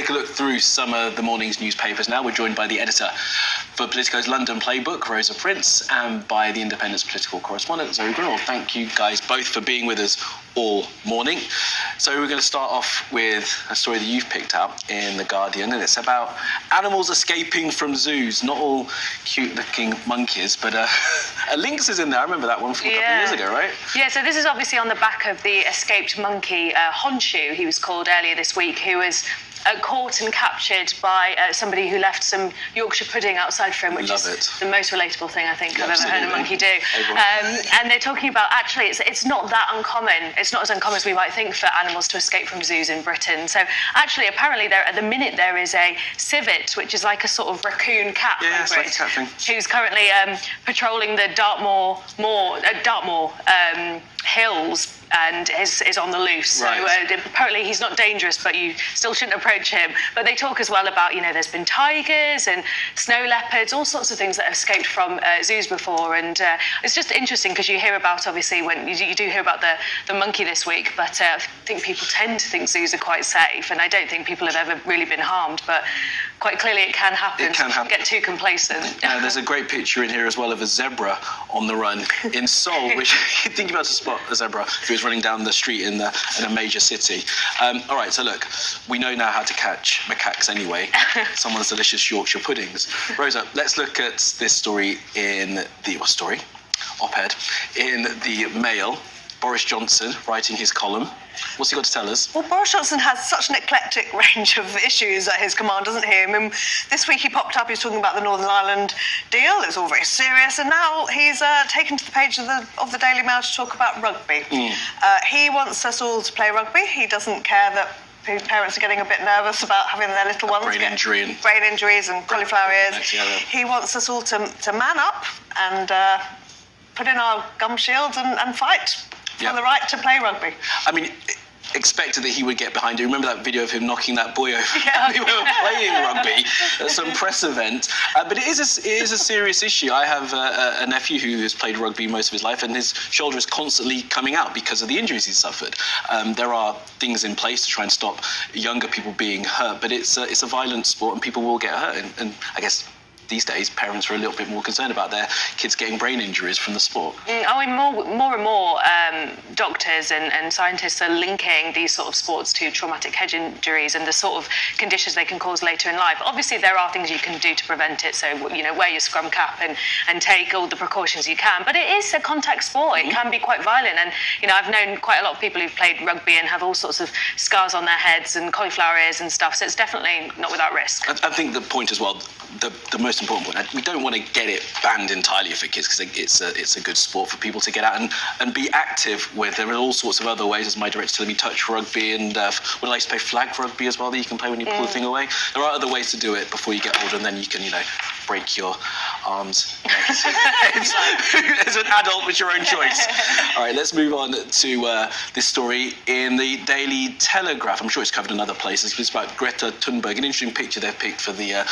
take a look through some of the morning's newspapers now. We're joined by the editor for Politico's London Playbook, Rosa Prince, and by the Independent's political correspondent, Zoe Grunwald. Thank you guys both for being with us all morning. So we're going to start off with a story that you've picked out in The Guardian, and it's about animals escaping from zoos. Not all cute-looking monkeys, but a lynx is in there. I remember that one from a couple of years ago, right? Yeah, so this is obviously on the back of the escaped monkey, Honshu, he was called earlier this week, who was caught and captured by somebody who left some Yorkshire pudding outside for him, which is the most relatable thing I think I've ever heard a monkey do. And they're talking about, actually, it's not that uncommon. It's not as uncommon as we might think for animals to escape from zoos in Britain. So actually, apparently, at the minute, there is a civet, which is like a sort of raccoon cat hybrid, who's currently patrolling the Dartmoor hills and is on the loose. Right. So apparently he's not dangerous, but you still shouldn't approach him. But they talk as well about, there's been tigers and snow leopards, all sorts of things that have escaped from zoos before. And it's just interesting because you hear about, obviously, when you do hear about the monkey this week, but I think people tend to think zoos are quite safe, and I don't think people have ever really been harmed, but quite clearly it can happen. It can happen. Get too complacent. There's a great picture in here as well of a zebra on the run in Seoul, which you'd think about to spot a zebra if he was running down the street in a major city. All right, so look, we know now how to catch macaques anyway. Someone's delicious Yorkshire puddings. Rosa, let's look at this story in the op-ed in the Mail. Boris Johnson writing his column. What's he got to tell us? Well, Boris Johnson has such an eclectic range of issues at his command, doesn't he? I mean, this week he popped up, he was talking about the Northern Ireland deal. It was all very serious, and now he's taken to the page of the Daily Mail to talk about rugby. He wants us all to play rugby. He doesn't care that parents are getting a bit nervous about having their little ones brain injuries and cauliflower ears. He wants us all to man up and put in our gum shields and fight for the right to play rugby. I mean, expected that he would get behind it. Remember that video of him knocking that boy over? We were playing rugby at some press event. But it is a serious issue. I have a nephew who has played rugby most of his life, and his shoulder is constantly coming out because of the injuries he's suffered. There are things in place to try and stop younger people being hurt, but it's a violent sport and people will get hurt. And I guess these days, parents are a little bit more concerned about their kids getting brain injuries from the sport. I mean, more and more doctors and scientists are linking these sort of sports to traumatic head injuries and the sort of conditions they can cause later in life. Obviously, there are things you can do to prevent it. So, wear your scrum cap and take all the precautions you can. But it is a contact sport. It can be quite violent. And, I've known quite a lot of people who've played rugby and have all sorts of scars on their heads and cauliflower ears and stuff. So it's definitely not without risk. I think the point as well, the most important point, we don't want to get it banned entirely for kids because it's a good sport for people to get out and be active with. There are all sorts of other ways, as my director telling me, touch rugby, and when I used to play flag rugby as well, that you can play when you pull the thing away. There are other ways to do it before you get older, and then you can, break your arms as an adult with your own choice. All right, let's move on to this story in the Daily Telegraph. I'm sure it's covered in other places. It's about Greta Thunberg. An interesting picture they've picked for the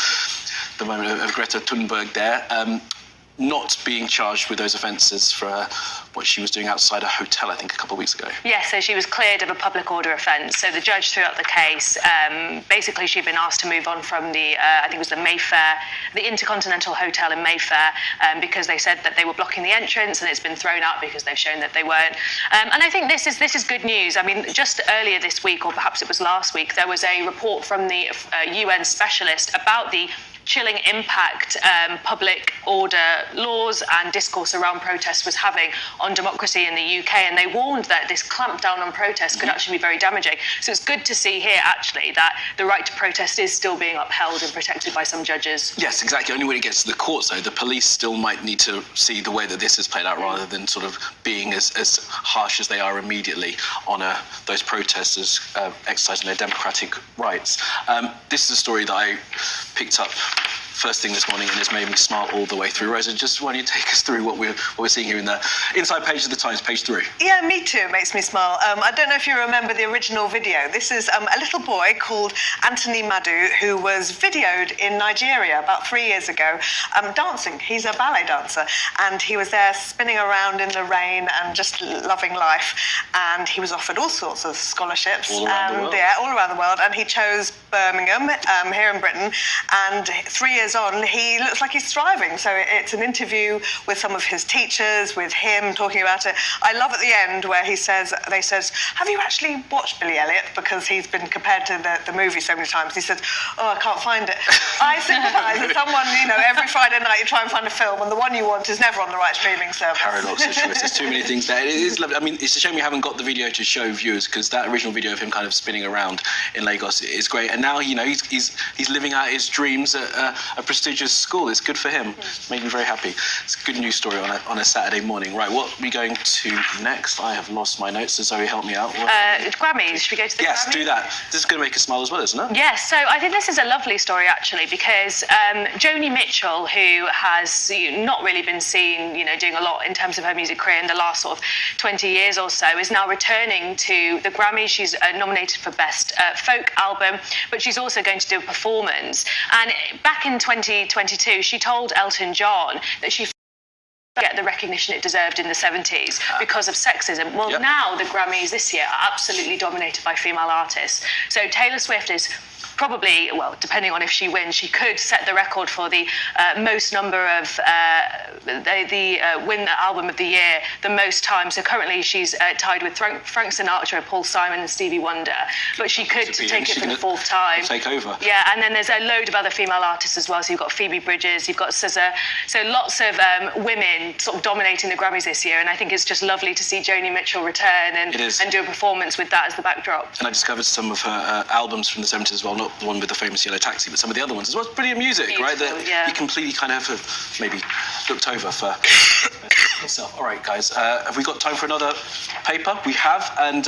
moment of Greta Thunberg there, not being charged with those offences for what she was doing outside a hotel, I think, a couple of weeks ago. Yes, so she was cleared of a public order offence. So the judge threw out the case. Basically, she'd been asked to move on from the, I think it was the Mayfair, the Intercontinental Hotel in Mayfair, because they said that they were blocking the entrance, and it's been thrown out because they've shown that they weren't. And I think this is good news. I mean, just earlier this week, or perhaps it was last week, there was a report from the UN specialist about the chilling impact public order laws and discourse around protests was having on democracy in the UK, and they warned that this clampdown on protests could actually be very damaging. So it's good to see here, actually, that the right to protest is still being upheld and protected by some judges. Yes, exactly. Only when it gets to the courts, though, the police still might need to see the way that this has played out rather than sort of being as harsh as they are immediately on those protesters exercising their democratic rights. This is a story that I picked up first thing this morning, and it's made me smile all the way through. Rosa, just why don't you take us through what we're seeing here in the inside page of the Times, page 3? Yeah, me too. It makes me smile. I don't know if you remember the original video. This is a little boy called Anthony Madu who was videoed in Nigeria about 3 years ago dancing. He's a ballet dancer, and he was there spinning around in the rain and just loving life. And he was offered all sorts of scholarships. All around the world. Yeah, all around the world. And he chose Birmingham here in Britain. And 3 years on, he looks like he's thriving. So it's an interview with some of his teachers, with him talking about it. I love at the end where they says, have you actually watched Billy Elliot? Because he's been compared to the movie so many times. He says, oh, I can't find it. I sympathise with someone, every Friday night you try and find a film and the one you want is never on the right streaming service. Paradox of choice. There's too many things there. It is lovely. I mean, it's a shame we haven't got the video to show viewers, because that original video of him kind of spinning around in Lagos is great. And now, he's living out his dreams at a prestigious school. It's good for him. It's made me very happy. It's a good news story on a Saturday morning. Right, what are we going to next? I have lost my notes, so Zoe, help me out. Grammys. Should we go to the Grammys? Yes, do that. This is going to make us smile as well, isn't it? Yes, so I think this is a lovely story, actually, because Joni Mitchell, who has not really been seen, doing a lot in terms of her music career in the last sort of 20 years or so, is now returning to the Grammys. She's nominated for Best Folk Album, but she's also going to do a performance. And back in 2022, she told Elton John that she get the recognition it deserved in the 70s because of sexism. Well, now the Grammys this year are absolutely dominated by female artists. So Taylor Swift is probably, well, depending on if she wins, she could set the record for the most number of win album of the year, the most time. So currently she's tied with Frank Sinatra, Paul Simon and Stevie Wonder. But she could take it for the fourth time. Take over. Yeah, and then there's a load of other female artists as well. So you've got Phoebe Bridgers, you've got SZA. So lots of women sort of dominating the Grammys this year. And I think it's just lovely to see Joni Mitchell return and do a performance with that as the backdrop. And I discovered some of her albums from the 70s as well, not the one with the famous yellow taxi, but some of the other ones as well. It's brilliant music, beautiful, right? That you completely kind of have maybe looked over for yourself. All right, guys, have we got time for another paper? We have, and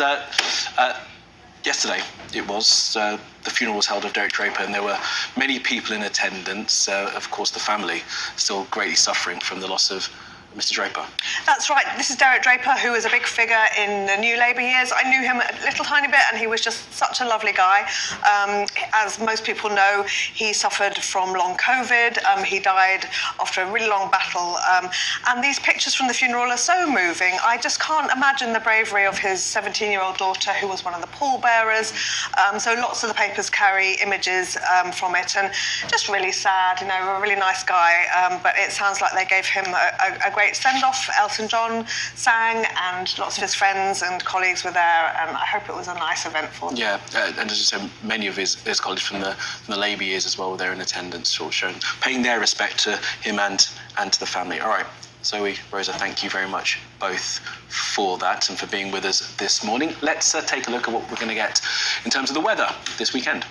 yesterday it was, the funeral was held of Derek Draper, and there were many people in attendance. Of course, the family still greatly suffering from the loss of Mr. Draper. That's right. This is Derek Draper, who was a big figure in the New Labour years. I knew him a little tiny bit, and he was just such a lovely guy. As most people know, he suffered from long COVID. He died after a really long battle. And these pictures from the funeral are so moving. I just can't imagine the bravery of his 17-year-old daughter, who was one of the pallbearers. So lots of the papers carry images from it, and just really sad. A really nice guy. But it sounds like they gave him a great send-off. Elton John sang, and lots of his friends and colleagues were there, and I hope it was a nice event for them. Yeah, and as you said, many of his colleagues from the Labour years as well were there in attendance, sort of showing, paying their respect to him and to the family. All right, Zoe, Rosa, thank you very much both for that and for being with us this morning. Let's take a look at what we're going to get in terms of the weather this weekend.